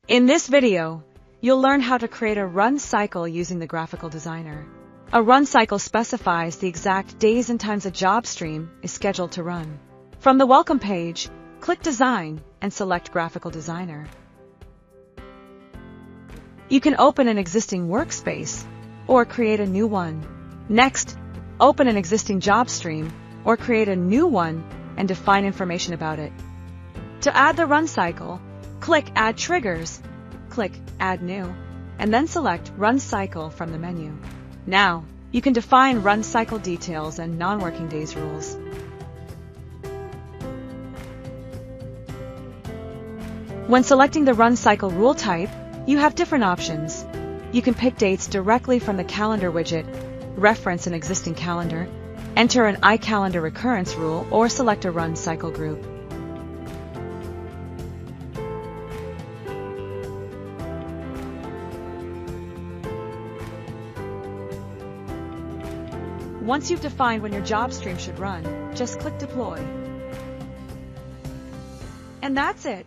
In this video, you'll learn how to create a run cycle using the Graphical Designer. A run cycle specifies the exact days and times a job stream is scheduled to run. From the Welcome page, click Design and select Graphical Designer. You can open an existing workspace or create a new one. Next, open an existing job stream or create a new one and define information about it. To add the run cycle, click Add Triggers, click Add New, and then select Run Cycle from the menu. Now, you can define run cycle details and non-working days rules. When selecting the run cycle rule type, you have different options. You can pick dates directly from the calendar widget, reference an existing calendar, enter an iCalendar recurrence rule, or select a run cycle group. Once you've defined when your job stream should run, just click Deploy. And that's it.